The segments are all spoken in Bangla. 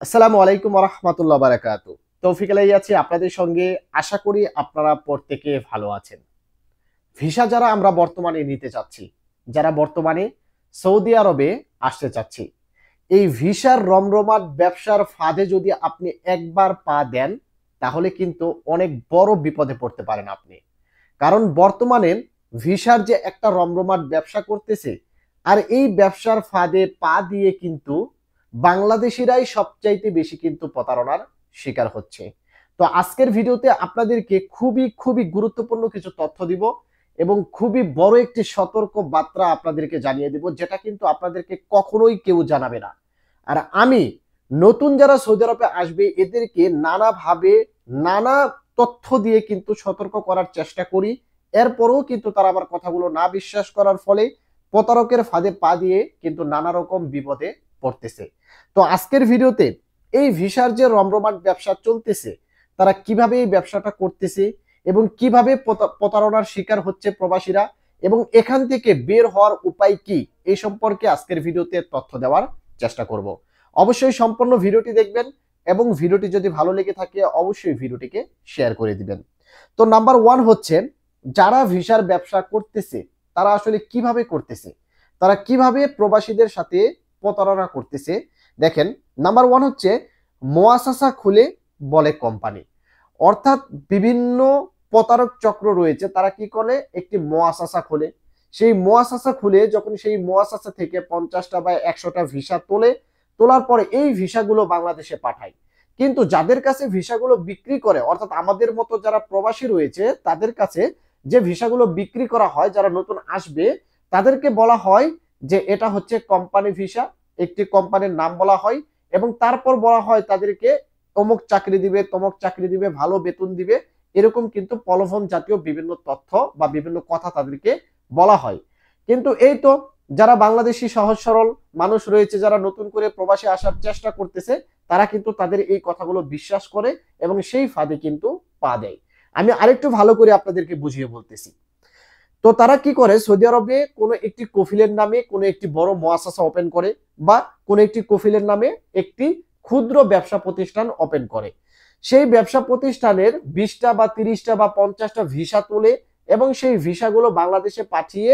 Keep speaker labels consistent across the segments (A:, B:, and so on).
A: আসসালামু আলাইকুম ওয়া রাহমাতুল্লাহি ওয়া বারাকাতুহু। তৌফিক আলাই আছি আপনাদের সঙ্গে। আশা করি আপনারা প্রত্যেকে ভালো আছেন। ভিসা যারা আমরা বর্তমানে নিতে চাচ্ছি, যারা বর্তমানে সৌদি আরবে আসতে চাচ্ছি, এই ভিসার রমরমাট ব্যবসার ফাঁদে যদি আপনি একবার পা দেন, তাহলে কিন্তু অনেক বড় বিপদে পড়তে পারেন আপনি। কারণ বর্তমানে ভিসার যে একটা রমরমাট ব্যবসা করতেছে, আর এই ব্যবসার ফাঁদে পা দিয়ে কিন্তু বাংলাদেশিরাই সবচাইতে বেশি কিন্তু প্রতারণার শিকার হচ্ছে। তো আজকের ভিডিওতে আপনাদেরকে খুবই গুরুত্বপূর্ণ কিছু তথ্য দিব এবং খুবই বড় একটি সতর্ক বার্তা আপনাদেরকে জানিয়ে দিব, যেটা কিন্তু আপনাদেরকে কখনোই কেউ জানাবে না। আর আমি নতুন যারা সৌদি আরবে আসবে এদেরকে নানাভাবে নানা তথ্য দিয়ে কিন্তু সতর্ক করার চেষ্টা করি। এরপরেও কিন্তু তারা আমার কথাগুলো না বিশ্বাস করার ফলে প্রতারকের ফাঁদে পা দিয়ে কিন্তু নানা রকম বিপদে পড়তেছে। তো আজকের ভিডিওতে এই ভিসার যে রমরমাট ব্যবসা চলতেছে, তারা কিভাবে এই ব্যবসাটা করতেছে এবং কিভাবে প্রতারণার শিকার হচ্ছে প্রবাসীরা, এবং এখান থেকে বের হওয়ার উপায় কি, এই সম্পর্কে আজকের ভিডিওতে তথ্য দেওয়ার চেষ্টা করব। অবশ্যই সম্পূর্ণ ভিডিওটি দেখবেন এবং ভিডিওটি যদি ভালো লেগে থাকে অবশ্যই ভিডিওটিকে শেয়ার করে দিবেন। তো নাম্বার 1 হচ্ছে, যারা ভিসার ব্যবসা করতেছে তারা আসলে কিভাবে করতেছে, তারা কিভাবে প্রবাসীদের সাথে প্রতারণা করতেছে। দেখেন, নাম্বার 1 হচ্ছে মুআসাসা খুলে বলে কোম্পানি। অর্থাৎ বিভিন্ন প্রতারক চক্র রয়েছে, তারা কি করে একটি মুআসাসা খোলে। সেই মুআসাসা খুলে যখন সেই মুআসাসা থেকে 50টা বা 100টা ভিসা তোলার পরে এই ভিসাগুলো বাংলাদেশে পাঠায়। কিন্তু যাদের কাছে ভিসাগুলো বিক্রি করে, অর্থাৎ আমাদের মতো যারা প্রবাসী রয়েছে তাদের কাছে যে ভিসাগুলো বিক্রি করা হয়, যারা নতুন আসবে তাদেরকে বলা হয় যে এটা হচ্ছে কোম্পানি ভিসা, একটি কোম্পানির নাম বলা হয় এবং তারপর বলা হয় তাদেরকে অমুক চাকরি দিবে, তমুক চাকরি দিবে, ভালো বেতন দিবে, এরকম কিন্তু প্রলোভন জাতীয় বিভিন্ন তথ্য বা বিভিন্ন কথা তাদেরকে বলা হয়। কিন্তু এই তো যারা বাংলাদেশি সহজ সরল মানুষ রয়েছে, যারা নতুন করে প্রবাসে আসার চেষ্টা করতেছে, তারা কিন্তু তাদের এই কথাগুলো বিশ্বাস করে এবং সেই ফাঁদে কিন্তু পা দেয়। আমি আরেকটু ভালো করে আপনাদেরকে বুঝিয়ে বলতেছি। তো তারা কি করে, সৌদি আরবে কোনো একটি কফিলের নামে কোনো একটি বড় মুআসাসা ওপেন করে বা কোনো একটি কফিলের নামে একটি ক্ষুদ্র ব্যবসা প্রতিষ্ঠান ওপেন করে। সেই ব্যবসা প্রতিষ্ঠানের 20টা বা 30টা বা 50টা ভিসা তোলে এবং সেই ভিসাগুলো বাংলাদেশে পাঠিয়ে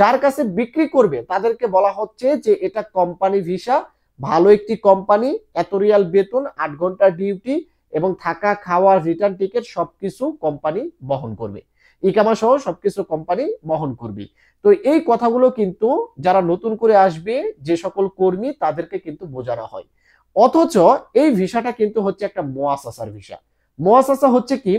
A: যার কাছে বিক্রি করবে তাদেরকে বলা হচ্ছে যে এটা কোম্পানি ভিসা, ভালো একটি কোম্পানি, এত রিয়াল বেতন, 8 ঘন্টা ডিউটি এবং থাকা খাওয়া রিটার্ন টিকিট সবকিছু কোম্পানি বহন করবে, ইকামা সহ সবকিছু কোম্পানি বহন করবে। তো এই কথাগুলো কিন্তু যারা নতুন করে আসবে যে সকল কর্মী তাদেরকে কিন্তু বোঝানো হয়। অথচ এই ভিসাটা কিন্তু হচ্ছে একটা মুআসাসার ভিসা। মুআসাসা হচ্ছে কি,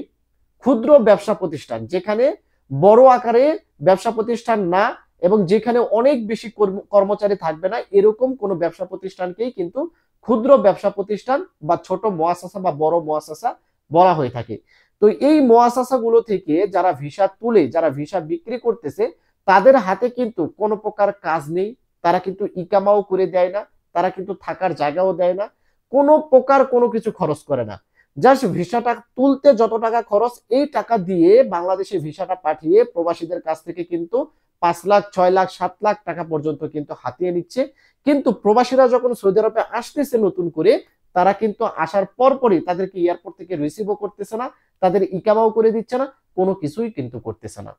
A: ক্ষুদ্র ব্যবসা প্রতিষ্ঠান, যেখানে বড় আকারে ব্যবসা প্রতিষ্ঠান না এবং যেখানে অনেক বেশি কর্মচারী থাকবে না, এরকম কোনো ব্যবসা প্রতিষ্ঠানকেই কিন্তু ক্ষুদ্র ব্যবসা প্রতিষ্ঠান বা ছোট মুআসাসা বা বড় মুআসাসা বলা হয়ে থাকে। তো এই মুআসাসা গুলো থেকে যারা ভিসা তুলে, যারা ভিসা বিক্রি করতেছে, তাদের হাতে কিন্তু কোনো প্রকার কাজ নেই, তারা কিন্তু ইকামাও করে দেয় না, তারা কিন্তু থাকার জায়গাও দেয় না, কোনো প্রকার কোনো কিছু খরচ করে না। জাস্ট ভিসাটা তুলতে যত টাকা খরচ, এই টাকা দিয়ে বাংলাদেশে ভিসাটা পাঠিয়ে প্রবাসীদের কাছ থেকে কিন্তু 5 লাখ, 6 লাখ, 7 লাখ টাকা পর্যন্ত কিন্তু হাতিয়ে নিচ্ছে। কিন্তু প্রবাসীরা যখন সৌদি আরবে আসতেছে নতুন করে, তারা কিন্তু আসার পরপরই তাদেরকে এয়ারপোর্ট থেকে রিসিভও করতেছে না, তাদের ইকামাও করে দিচ্ছে না, কোনো কিছুই কিন্তু করতেছে না।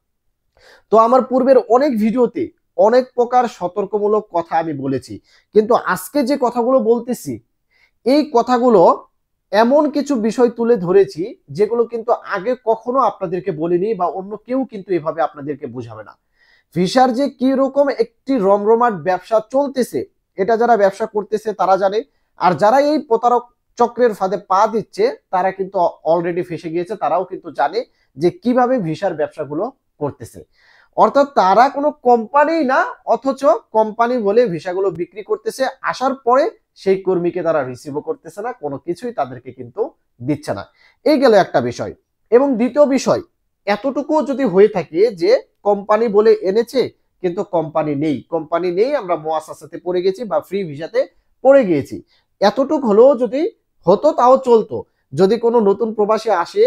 A: তো আমার পূর্বের অনেক ভিডিওতে অনেক প্রকার সতর্কমূলক কথা আমি বলেছি, কিন্তু আজকে যে কথাগুলো বলতেছি এই কথাগুলো এমন কিছু বিষয় তুলে ধরেছি যেগুলো কিন্তু আগে কখনো আপনাদেরকে বলিনি বা অন্য কেউ কিন্তু এভাবে আপনাদেরকে বোঝাবে না। ভিসার যে কি রকম একটি রমরমাট ব্যবসা চলতেছে, এটা যারা ব্যবসা করতেছে তারা জানে, আর যারা এই প্রতারক চক্রের ফাঁদে পা দিচ্ছে তারা কিন্তু অলরেডি ফেসে গিয়েছে, তারাও কিন্তু জানে যে কিভাবে ভিসার ব্যবসাগুলো করতেছে। অর্থাৎ তারা কোনো কোম্পানি না, অথচ কোম্পানি বলে ভিসাগুলো বিক্রি করতেছে, আসার পরে সেই কর্মীকে তারা রিসিভও করতেছে না, কোনো কিছুই তাদেরকে কিন্তু দিচ্ছে না। এই গেল একটা বিষয়। এবং দ্বিতীয় বিষয়, এতটুকু যদি হয়ে থাকে যে কোম্পানি বলে এনেছে কিন্তু কোম্পানি নেই, আমরা মুআসাসাতে পড়ে গেছি বা ফ্রি ভিসাতে পড়ে গিয়েছি, এতটুকু হলেও যদি হতো তাও চলতো। যদি কোনো নতুন প্রবাসী আসে,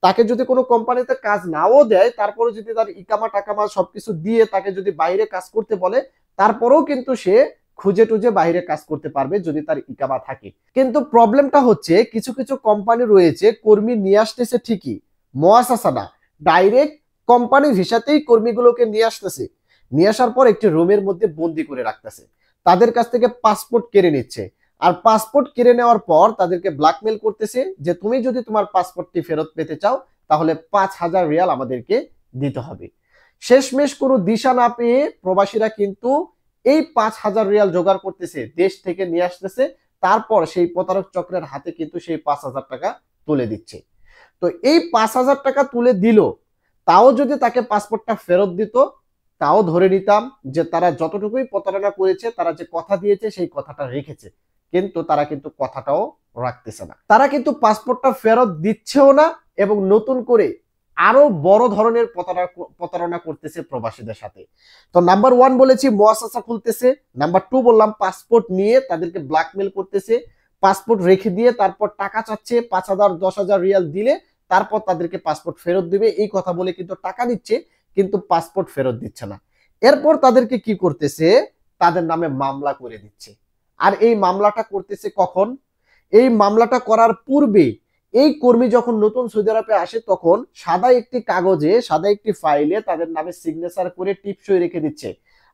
A: তাকে যদি কোনো কোম্পানিতে কাজ নাও দেয়, তারপরে যদি তার ইকামা টাকামা সবকিছু দিয়ে তাকে যদি বাইরে কাজ করতে বলে, তারপরেও কিন্তু সে খুঁজে টুজে বাইরে কাজ করতে পারবে যদি তার ইকামা থাকে। কিন্তু প্রবলেমটা হচ্ছে কিছু কিছু কোম্পানি রয়েছে কর্মী নিয়ে আসতেছে ঠিকই, মুআসাসা না, ডাইরেক্ট কোম্পানি ভিসাতেই কর্মীগুলোকে নিয়ে আসতেছে, নিয়ে আসার পর একটি রুমের মধ্যে বন্দি করে রাখতেছে, তাদের কাছ থেকে পাসপোর্ট কেড়ে নিচ্ছে। আর পাসপোর্ট কেড়ে নেওয়ার পর তাদেরকে ব্ল্যাকমেল করতেছে যে তুমি যদি তোমার পাসপোর্টটি ফেরত পেতে চাও তাহলে 5,000 রিয়াল আমাদেরকে দিতে হবে। শেষমেশ কোনো দিশা না পেয়ে প্রবাসীরা কিন্তু এই 5,000 রিয়াল জোগাড় করতেছে, দেশ থেকে নিয়ে আসতেছে, তারপর সেই প্রতারক চক্রের হাতে কিন্তু সেই 5,000 টাকা তুলে দিচ্ছে। তো এই 5,000 টাকা তুলে দিল, তাও যদি তাকে পাসপোর্টটা ফেরত দিত তাও ধরে নিতাম যে তারা যতটুকুই প্রতারণা করেছে, তারা যে কথা দিয়েছে সেই কথাটা রেখেছে, কিন্তু তারা কিন্তু কথাটাও রাখতেছে না, তারা কিন্তু পাসপোর্টটা ফেরত দিচ্ছেও না এবং নতুন করে আরো বড় ধরনের প্রতারণা করতেছে প্রবাসীদের সাথে। তো নাম্বার 1 বলেছি মুআসাসা খুলতেছে, নাম্বার 2 বললাম পাসপোর্ট নিয়ে তাদেরকে ব্ল্যাকমেল করতেছে, পাসপোর্ট রেখে দিয়ে তারপর টাকা চাচ্ছে, 5,000 10,000 রিয়াল দিলে তারপর তাদেরকে পাসপোর্ট ফেরত দিবে, এই কথা বলে কিন্তু টাকা দিচ্ছে কিন্তু পাসপোর্ট ফেরত দিচ্ছে না। এরপর তাদেরকে কি করতেছে, তাদের নামে মামলা করে দিচ্ছে। আর এই মামলাটা করতেছে কখন, এই মামলাটা করার পূর্বে এই কর্মী যখন নতুন সৌদি আরবে আসে তখন সাদা একটি কাগজে, সাদা একটি ফাইলে তাদের নামে সিগনেচার করে টিপসই রেখে দিচ্ছে।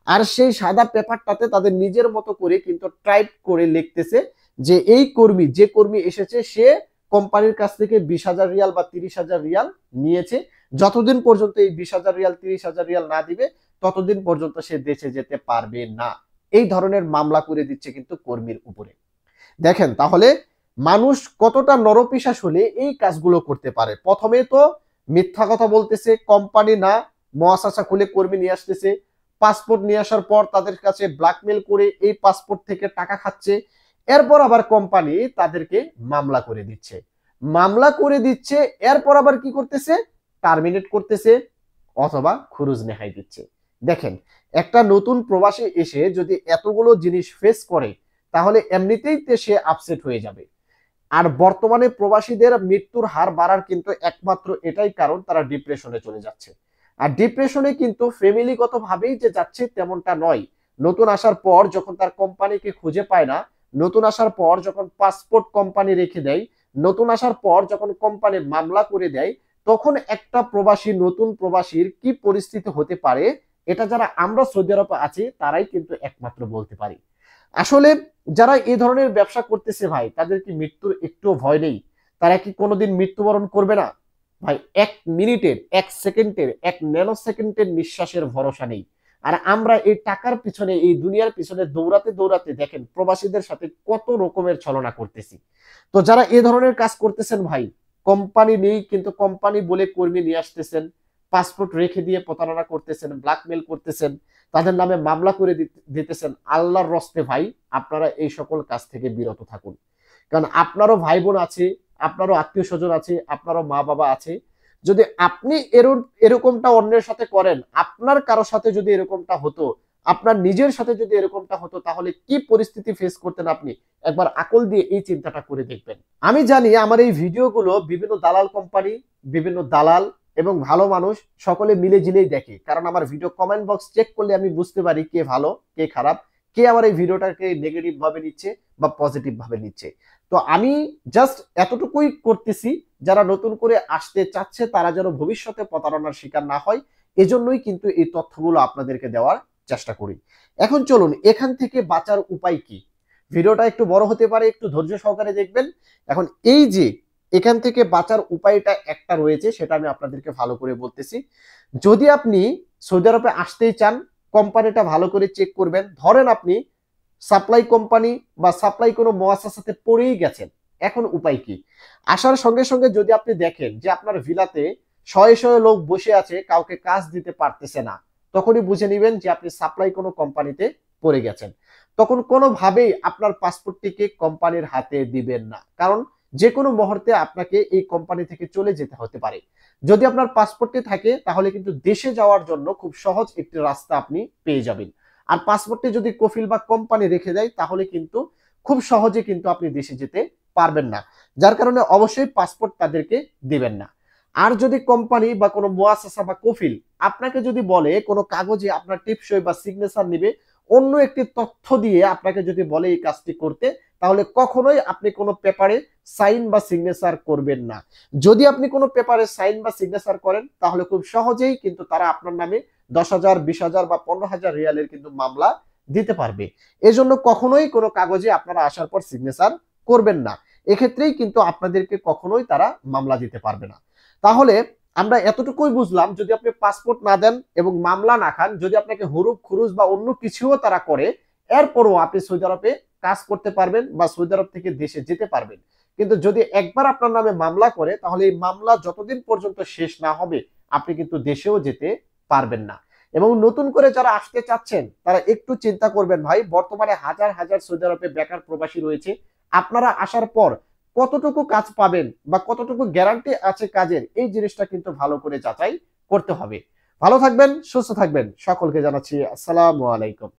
A: আর সেই সাদা পেপারটাতে তাদের নিজের মতো করে কিন্তু টাইপ করে লিখতেছে যে এই কর্মী, যে কর্মী এসেছে সে কোম্পানির কাছ থেকে 20,000 রিয়াল বা 30,000 রিয়াল নিয়েছে, যতদিন পর্যন্ত এই 20,000 রিয়াল 30,000 রিয়াল না দিবে ততদিন পর্যন্ত সে দেশে যেতে পারবে না। এই ধরনের মামলা করে দিচ্ছে কিন্তু কর্মীর উপরে। দেখেন তাহলে মানুষ কতটা নরপিশাচ হলে এই কাজগুলো করতে পারে। প্রথমে তো মিথ্যা কথা বলতেছে, কোম্পানি না মুআসাসা খুলে কর্মী নিয়ে আসতেছে, পাসপোর্ট নিয়ে আসার পর তাদের কাছে ব্ল্যাকমেল করে এই পাসপোর্ট থেকে টাকা খাচ্ছে, এরপর আবার কোম্পানি তাদেরকে মামলা করে দিচ্ছে, মামলা করে দিচ্ছে, এরপর আবার কি করতেছে, টার্মিনেট করতেছে অথবা খুরুজ নেহাই দিচ্ছে। দেখেন একটা নতুন প্রবাসী এসে যদি এতগুলো জিনিস ফেস করে তাহলে এমনিতেই সে আপসেট হয়ে যাবে। আর বর্তমানে প্রবাসীদের মৃত্যুর হার বাড়ার কিন্তু একমাত্র এটাই কারণ, তারা ডিপ্রেশনে চলে যাচ্ছে। আর ডিপ্রেশনে কিন্তু ফ্যামিলিগত ভাবেই যে যাচ্ছে তেমনটা নয়, নতুন আসার পর যখন তার কোম্পানিকে খুঁজে পায় না, নতুন আসার পর যখন পাসপোর্ট কোম্পানি রেখে দেয়, নতুন আসার পর যখন কোম্পানি মামলা করে দেয়, তখন একটা প্রবাসী, নতুন প্রবাসীর কি পরিস্থিতি হতে পারে এটা যারা আমরা সৌদি আরবে আছি তারাই কিন্তু একমাত্র বলতে পারি। আসলে যারা এই ধরনের ব্যবসা করতেছে ভাই, তাদের কি মৃত্যুর একটু ভয় নেই? তারা কি কোনোদিন মৃত্যুবরণ করবে না? ভাই 1 মিনিটের, 1 সেকেন্ডের, 1 ন্যানো সেকেন্ডের নিঃশ্বাসের ভরসা নেই। আর আমরা এই টাকার পিছনে, এই দুনিয়ার পিছনে দৌড়াতে দৌড়াতে দেখেন প্রবাসীদের সাথে কত রকমের ছলনা করতেছি। তো যারা এই ধরনের কাজ করতেছেন ভাই, কোম্পানি নেই কিন্তু কোম্পানি বলে কর্মী নিয়ে আসতেছেন, পাসপোর্ট রেখে দিয়ে প্রতারণা করতেছেন, ব্ল্যাকমেল করতেছেন, তাদের নামে মামলা করে দিতেছেন, আল্লাহর রস্তে ভাই আপনারা এই সকল কাজ থেকে বিরত থাকুন। কারণ আপনারও ভাই বোন আছে, আপনারও আত্মীয় স্বজন আছে, আপনারও মা বাবা আছে। যদি আপনি এরকমটা অন্যের সাথে করেন, আপনার কারোর সাথে যদি এরকমটা হতো, আপনার নিজের সাথে যদি এরকমটা হতো তাহলে কি পরিস্থিতি ফেস করতেন আপনি একবার আকল দিয়ে এই চিন্তাটা করে দেখবেন। আমি জানি আমার এই ভিডিওগুলো বিভিন্ন দালাল কোম্পানি, বিভিন্ন দালাল এবং ভালো মানুষ সকলে মিলে জিলেই দেখে, কারণ আমার ভিডিও কমেন্ট বক্স চেক করলে আমি বুঝতে পারি কে ভালো কে খারাপ, কে আমার এই ভিডিওটাকে নেগেটিভ ভাবে নিচ্ছে বা পজিটিভ ভাবে নিচ্ছে। তো আমি জাস্ট এতটুকুই করতেছি, যারা নতুন করে আসতে চাচ্ছে তারা যেন ভবিষ্যতে প্রতারণার শিকার না হয়, এজন্যই কিন্তু এই তথ্যগুলো আপনাদেরকে দেওয়ার চেষ্টা করি। এখন চলুন এখান থেকে বাঁচার উপায় কি। ভিডিওটা একটু বড় হতে পারে, একটু ধৈর্য সহকারে দেখবেন। এখন এই যে এখান থেকে বাঁচার উপায়টা একটা রয়েছে, সেটা আমি আপনাদেরকে ভালো করে বলতেছি। যদি আপনি সৌদি আরবে আসতেই চান, কোম্পানিটা ভালো করে চেক করবেন। ধরেন আপনি সাপ্লাই কোম্পানি বা সাপ্লাই কোনো মুআসাসাতে পড়েই গেছেন, এখন উপায় কি? আসার সঙ্গে সঙ্গে যদি আপনি দেখেন যে আপনার ভিলাতে শয়ে শয়ে লোক বসে আছে, কাউকে কাজ দিতে পারতেছে না, তখনই বুঝে নেবেন যে আপনি সাপ্লাই কোনো কোম্পানিতে পড়ে গেছেন। তখন কোনোভাবেই আপনার পাসপোর্টটিকে কোম্পানির হাতে দিবেন না, কারণ যে কোনো মুহূর্তে আপনাকে এই কোম্পানি থেকে চলে যেতে হতে পারে। যদি আপনার পাসপোর্টটি থাকে তাহলে কিন্তু দেশে যাওয়ার জন্য খুব সহজ একটি রাস্তা আপনি পেয়ে যাবেন। আর পাসপোর্টটি যদি কফিল বা কোম্পানি রেখে দেয় তাহলে কিন্তু খুব সহজে কিন্তু আপনি দেশে যেতে পারবেন না, যার কারণে অবশ্যই পাসপোর্ট তাদেরকে দিবেন না। আর যদি কোম্পানি বা কোনো মুআসাসা বা কফিল আপনাকে যদি বলে কোনো কাগজে আপনার টিপসই বা সিগনেচার নিবে, অন্য একটি তথ্য দিয়ে আপনাকে যদি বলে এই কাজটি করতে, তাহলে কখনোই আপনি কোনো পেপারে সাইন বা সিগনেচার করবেন না। যদি আপনি কোনো পেপারে সাইন বা সিগনেচার করেন, তাহলে খুব সহজেই কিন্তু তারা আপনার নামে 10,000, 20,000 বা 15,000 রিয়ালের কিন্তু মামলা দিতে পারবে। এজন্য কখনোই কোনো কাগজে আপনারা আসার পর সিগনেচার করবেন না। এক্ষেত্রেই কিন্তু আপনাদেরকে কখনোই তারা মামলা দিতে পারবে না। তাহলে আমরা এতটুকুই বুঝলাম, যদি আপনি পাসপোর্ট না দেন এবং মামলা না খান, যদি আপনাকে হুরুপ খুরুজ বা অন্য কিছুও তারা করে, এরপরও আপনি সৌদি আরবে কাজ করতে পারবেন বা সৌদি আরব থেকে দেশে যেতে পারবেন। কিন্তু যদি একবার আপনার নামে মামলা করে, তাহলে এই মামলা যতদিন পর্যন্ত শেষ না হবে আপনি কিন্তু দেশেও যেতে পারবেন না। এবং নতুন করে যারা আসতে চাচ্ছেন তারা একটু চিন্তা করবেন ভাই, বর্তমানে হাজার হাজার সৌদি আরবে বেকার প্রবাসী রয়েছে। আপনারা আসার পর কতটুকু কাজ পাবেন বা কতটুকু গ্যারান্টি আছে কাজের, এই জিনিসটা কিন্তু ভালো করে যাচাই করতে হবে। ভালো থাকবেন, সুস্থ থাকবেন। সকলকে জানাচ্ছি আসসালামু আলাইকুম।